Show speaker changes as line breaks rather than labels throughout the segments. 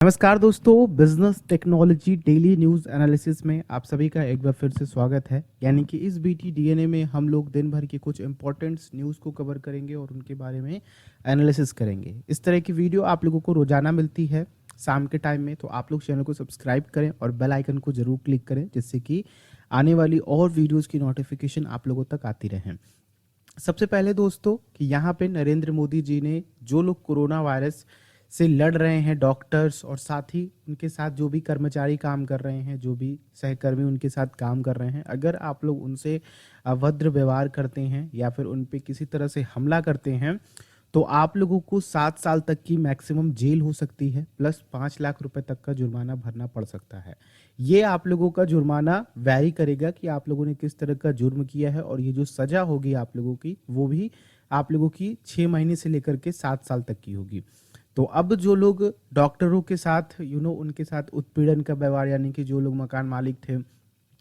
नमस्कार दोस्तों, business technology daily news analysis में आप सभी का एक बार फिर से स्वागत है। यानी कि इस बीटी डीएनए में हम लोग दिन भर की कुछ इंपॉर्टेंट न्यूज़ को कवर करेंगे और उनके बारे में एनालिसिस करेंगे। इस तरह की वीडियो आप लोगों को रोजाना मिलती है शाम के टाइम में, तो आप लोग चैनल को सब्सक्राइब करें और बेल आइकन को जरूर क्लिक करें, जिससे कि आने वाली और वीडियोज़ की नोटिफिकेशन आप लोगों तक आती रहें। सबसे पहले दोस्तों कि यहाँ पे नरेंद्र मोदी जी ने जो लोग कोरोना वायरस से लड़ रहे हैं, डॉक्टर्स और साथ ही उनके साथ जो भी कर्मचारी काम कर रहे हैं, जो भी सहकर्मी उनके साथ काम कर रहे हैं, अगर आप लोग उनसे अभद्र व्यवहार करते हैं या फिर उन पे किसी तरह से हमला करते हैं तो आप लोगों को 7 साल तक की मैक्सिमम जेल हो सकती है, प्लस 5 लाख रुपए तक का जुर्माना भरना पड़ सकता है। ये आप लोगों का जुर्माना वैरी करेगा कि आप लोगों ने किस तरह का जुर्म किया है, और ये जो सजा होगी आप लोगों की वो भी आप लोगों की 6 महीने से लेकर के 7 साल तक की होगी। तो अब जो लोग डॉक्टरों के साथ उनके साथ उत्पीड़न का व्यवहार, यानी कि जो लोग मकान मालिक थे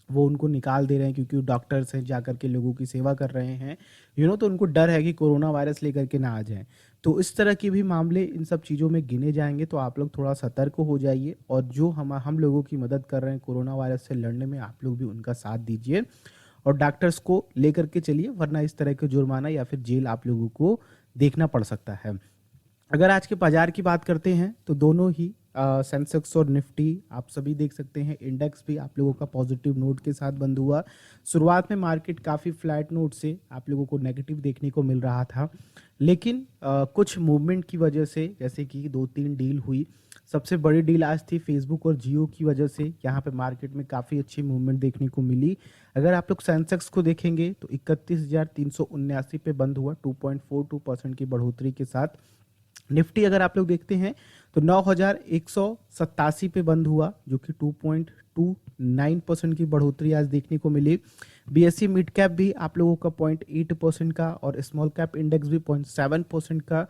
वो उनको निकाल दे रहे हैं क्योंकि डॉक्टर्स हैं, जाकर के लोगों की सेवा कर रहे हैं, तो उनको डर है कि कोरोना वायरस लेकर के ना आ जाए। तो इस तरह के भी मामले इन सब चीज़ों में गिने जाएंगे, तो आप लोग थोड़ा सतर्क हो जाइए, और जो हम लोगों की मदद कर रहे हैं कोरोना वायरस से लड़ने में, आप लोग भी उनका साथ दीजिए और डॉक्टर्स को लेकर के चलिए, वरना इस तरह के जुर्माना या फिर जेल आप लोगों को देखना पड़ सकता है। अगर आज के बाजार की बात करते हैं तो दोनों ही सेंसेक्स और निफ्टी आप सभी देख सकते हैं, इंडेक्स भी आप लोगों का पॉजिटिव नोट के साथ बंद हुआ। शुरुआत में मार्केट काफ़ी फ्लैट नोट से आप लोगों को नेगेटिव देखने को मिल रहा था, लेकिन कुछ मूवमेंट की वजह से, जैसे कि 2-3 डील हुई। सबसे बड़ी डील आज थी फेसबुक और जियो की वजह से, यहाँ पे मार्केट में काफ़ी अच्छी मूवमेंट देखने को मिली। अगर आप लोग सेंसेक्स को देखेंगे तो 31,379 पे बंद हुआ 2.42% की बढ़ोतरी के साथ। निफ्टी अगर आप लोग देखते हैं तो 9,187 पे बंद हुआ, जो कि 2.29% की बढ़ोतरी आज देखने को मिली। बीएसई मिड कैप भी आप लोगों का 0.8% का और स्मॉल कैप इंडेक्स भी 0.7% का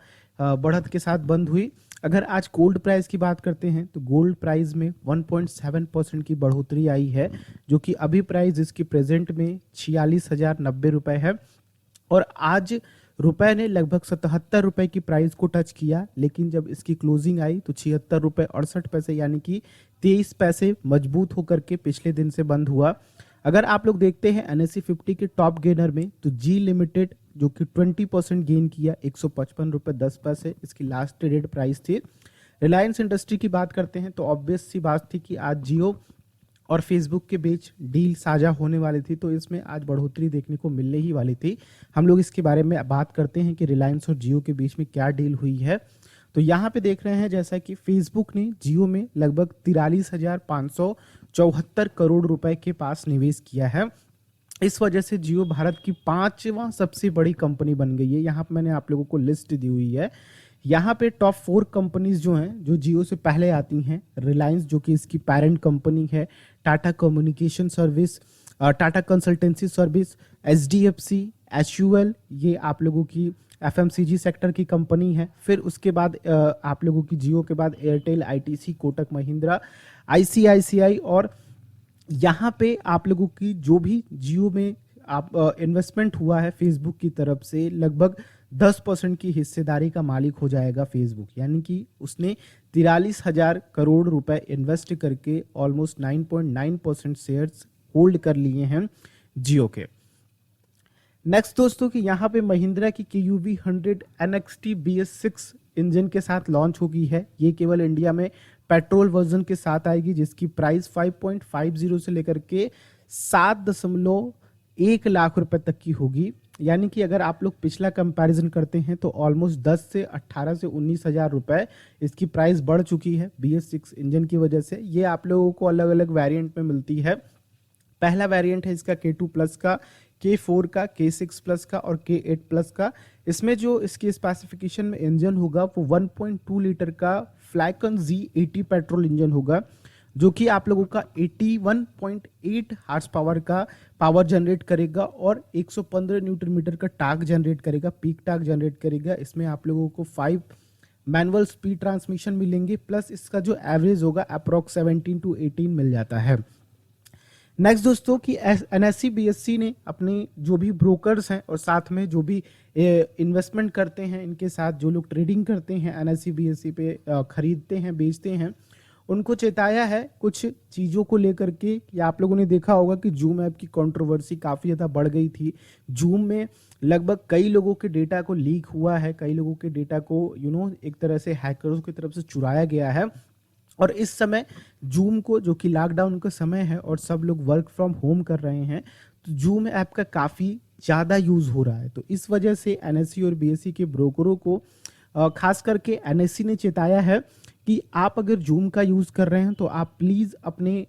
बढ़त के साथ बंद हुई। अगर आज गोल्ड प्राइस की बात करते हैं तो गोल्ड प्राइस में 1.7% की बढ़ोतरी आई है, जो कि अभी प्राइस इसकी प्रेजेंट में 46,090 रुपए है। और आज रुपए ने लगभग 77 रुपए की प्राइस को टच किया, लेकिन जब इसकी क्लोजिंग आई तो 76 रुपए 68 पैसे, यानी कि 23 पैसे मजबूत होकर के पिछले दिन से बंद हुआ। अगर आप लोग देखते हैं एनएससी 50 के टॉप गेनर में, तो जी लिमिटेड जो कि 20% गेन किया, 155 रुपए 10 पैसे इसकी लास्ट ट्रेडेड प्राइस थी। रिलायंस इंडस्ट्री की बात करते हैं तो ऑब्वियस सी बात थी कि आज जियो और फेसबुक के बीच डील साझा होने वाली थी, तो इसमें आज बढ़ोतरी देखने को मिलने ही वाली थी। हम लोग इसके बारे में बात करते हैं कि रिलायंस और जियो के बीच में क्या डील हुई है। तो यहाँ पे देख रहे हैं जैसा कि फेसबुक ने जियो में लगभग 43,574 करोड़ रुपए के पास निवेश किया है। इस वजह से जियो भारत की 5वां सबसे बड़ी कंपनी बन गई है। यहाँ पे मैंने आप लोगों को लिस्ट दी हुई है। यहाँ पे टॉप 4 कंपनीज जो हैं, जो जियो से पहले आती हैं, रिलायंस जो कि इसकी पेरेंट कंपनी है, Tata communication service, Tata consultancy service, HDFC, HUL, ये आप लोगों की एफएमसीजी सेक्टर की कंपनी है। फिर उसके बाद आप लोगों की जियो के बाद Airtel, ITC, Kotak Mahindra, ICICI, और यहाँ पे आप लोगों की जो भी जियो में आप इन्वेस्टमेंट हुआ है फेसबुक की तरफ से, लगभग 10% की हिस्सेदारी का मालिक हो जाएगा फेसबुक। यानी कि उसने 43,000 करोड़ रुपए इन्वेस्ट करके ऑलमोस्ट 9.9% शेयर्स होल्ड कर लिए हैं जियो के। नेक्स्ट दोस्तों कि यहाँ पे महिंद्रा की KUV 100 NXT BS6 इंजन के साथ लॉन्च होगी है। ये केवल इंडिया में पेट्रोल वर्जन के साथ आएगी, जिसकी प्राइस 5.50 से लेकर के 7.1 लाख रुपए तक की होगी। यानी कि अगर आप लोग पिछला कंपैरिजन करते हैं तो ऑलमोस्ट 10 से 18 से 19,000 रुपए इसकी प्राइस बढ़ चुकी है BS6 इंजन की वजह से। ये आप लोगों को अलग अलग वेरिएंट में मिलती है। पहला वेरिएंट है इसका K2 प्लस का, K4 का, K6 प्लस का और K8 प्लस का। इसमें जो इसकी स्पेसिफिकेशन में इंजन होगा वो 1.2 लीटर का फ्लैकन Z80 पेट्रोल इंजन होगा, जो कि आप लोगों का 81.8 हार्स पावर का पावर जनरेट करेगा और 115 न्यूटन मीटर का टार्क जनरेट करेगा, पीक टार्क जनरेट करेगा। इसमें आप लोगों को 5 मैनुअल स्पीड ट्रांसमिशन मिलेंगे, प्लस इसका जो एवरेज होगा अप्रॉक्स 17 to 18 मिल जाता है। नेक्स्ट दोस्तों कि एनएससी बीएससी ने अपने जो भी ब्रोकर्स हैं और साथ में जो भी इन्वेस्टमेंट करते हैं, इनके साथ जो लोग ट्रेडिंग करते हैं एनएससी बीएससी पे खरीदते हैं बेचते हैं, उनको चेताया है कुछ चीज़ों को लेकर के कि आप लोगों ने देखा होगा कि जूम ऐप की कंट्रोवर्सी काफ़ी ज़्यादा बढ़ गई थी। जूम में लगभग कई लोगों के डेटा को लीक हुआ है, कई लोगों के डेटा को एक तरह से हैकर्स की तरफ से चुराया गया है। और इस समय जूम को, जो कि लॉकडाउन का समय है और सब लोग वर्क फ्रॉम होम कर रहे हैं, तो जूम ऐप का काफ़ी ज़्यादा यूज़ हो रहा है। तो इस वजह से एनएससी और बीएसई के ब्रोकरों को खास करके एनएससी ने चेताया है कि आप अगर जूम का यूज़ कर रहे हैं तो आप प्लीज़ अपने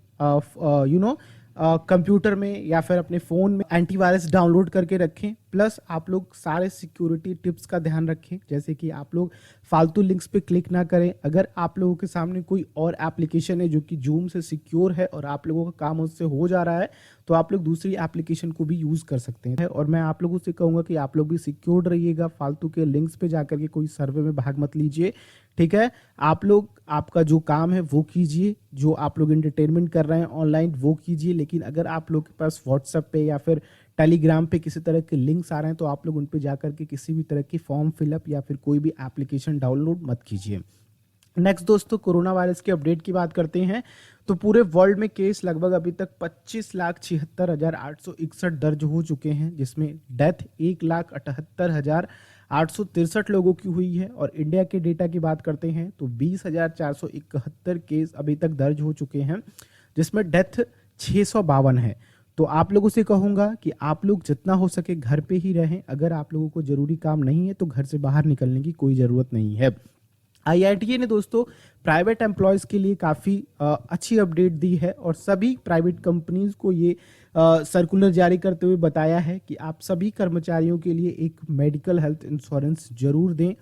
कंप्यूटर में या फिर अपने फ़ोन में एंटीवायरस डाउनलोड करके रखें। प्लस आप लोग सारे सिक्योरिटी टिप्स का ध्यान रखें, जैसे कि आप लोग फालतू लिंक्स पे क्लिक ना करें। अगर आप लोगों के सामने कोई और एप्लीकेशन है जो कि जूम से सिक्योर है और आप लोगों का काम उससे हो जा रहा है, तो आप लोग दूसरी एप्लीकेशन को भी यूज़ कर सकते हैं। और मैं आप लोगों से कहूँगा कि आप लोग भी सिक्योर्ड रहिएगा, फालतू के लिंक्स पे जाकर के कोई सर्वे में भाग मत लीजिए, ठीक है। आप लोग आपका जो काम है वो कीजिए, जो आप लोग एंटरटेनमेंट कर रहे हैं ऑनलाइन वो कीजिए, लेकिन अगर आप लोग के पास व्हाट्सएप पे या फिर टेलीग्राम पे किसी तरह के लिंक्स आ रहे हैं तो आप लोग उन पे जाकर के किसी भी तरह की फॉर्म फिलअप या फिर कोई भी एप्लीकेशन डाउनलोड मत कीजिए। नेक्स्ट दोस्तों, कोरोना वायरस के अपडेट की बात करते हैं। तो पूरे वर्ल्ड में केस लगभग अभी तक 25,76,861 दर्ज हो चुके हैं, जिसमें डेथ 1,78,863 लोगों की हुई है। और इंडिया के डेटा की बात करते हैं तो 20,471 केस अभी तक दर्ज हो चुके हैं, जिसमें डेथ 652 है। तो आप लोगों से कहूँगा कि आप लोग जितना हो सके घर पे ही रहें। अगर आप लोगों को ज़रूरी काम नहीं है तो घर से बाहर निकलने की कोई ज़रूरत नहीं है। आईआरटीए ने दोस्तों प्राइवेट एम्प्लॉयज़ के लिए काफ़ी अच्छी अपडेट दी है और सभी प्राइवेट कंपनीज को ये सर्कुलर जारी करते हुए बताया है कि आप सभी कर्मचारियों के लिए एक मेडिकल हेल्थ इंश्योरेंस जरूर दें,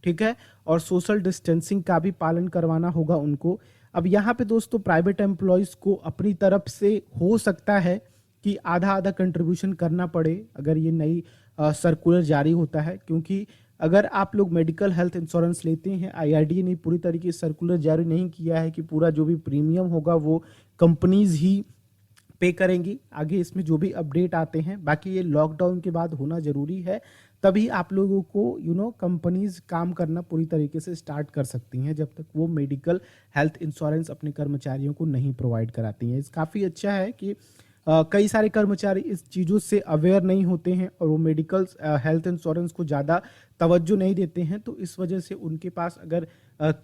ठीक है। और सोशल डिस्टेंसिंग का भी पालन करवाना होगा उनको। अब यहाँ पे दोस्तों प्राइवेट एम्प्लॉयज़ को अपनी तरफ से हो सकता है कि आधा आधा कंट्रीब्यूशन करना पड़े अगर ये नई सर्कुलर जारी होता है, क्योंकि अगर आप लोग मेडिकल हेल्थ इंश्योरेंस लेते हैं, आईआरडीए ने पूरी तरीके से सर्कुलर जारी नहीं किया है कि पूरा जो भी प्रीमियम होगा वो कंपनीज ही पे करेंगी। आगे इसमें जो भी अपडेट आते हैं, बाकी ये लॉकडाउन के बाद होना जरूरी है, तभी आप लोगों को कंपनीज काम करना पूरी तरीके से स्टार्ट कर सकती हैं, जब तक वो मेडिकल हेल्थ इंश्योरेंस अपने कर्मचारियों को नहीं प्रोवाइड कराती हैं। इस काफ़ी अच्छा है कि कई सारे कर्मचारी इस चीज़ों से अवेयर नहीं होते हैं और वो मेडिकल हेल्थ इंश्योरेंस को ज़्यादा तवज्जो नहीं देते हैं। तो इस वजह से उनके पास अगर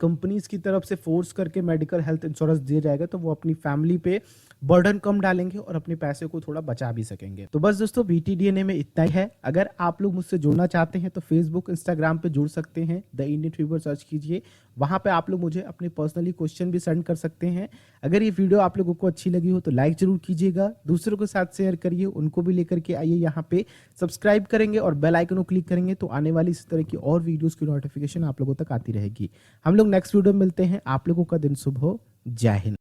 कंपनीज की तरफ से फोर्स करके मेडिकल हेल्थ इंश्योरेंस दिया जाएगा तो वो अपनी फैमिली पे बर्डन कम डालेंगे और अपने पैसे को थोड़ा बचा भी सकेंगे। तो बस दोस्तों बीटीडीएनए में इतना ही है। अगर आप लोग मुझसे जुड़ना चाहते हैं तो फेसबुक इंस्टाग्राम पे जुड़ सकते हैं, द इंडियन फीवर सर्च कीजिए, वहां पे आप लोग मुझे अपने पर्सनली क्वेश्चन भी सेंड कर सकते हैं। अगर ये वीडियो आप लोगों को अच्छी लगी हो तो लाइक जरूर कीजिएगा, दूसरों के साथ शेयर करिए, उनको भी लेकर के आइए यहाँ पे, सब्सक्राइब करेंगे और बेल आइकन को क्लिक करेंगे तो आने वाली इस तरह की और वीडियोस की नोटिफिकेशन आप लोगों तक आती रहेगी। हम लोग नेक्स्ट वीडियो में मिलते हैं। आप लोगों का दिन शुभ हो। जय हिंद।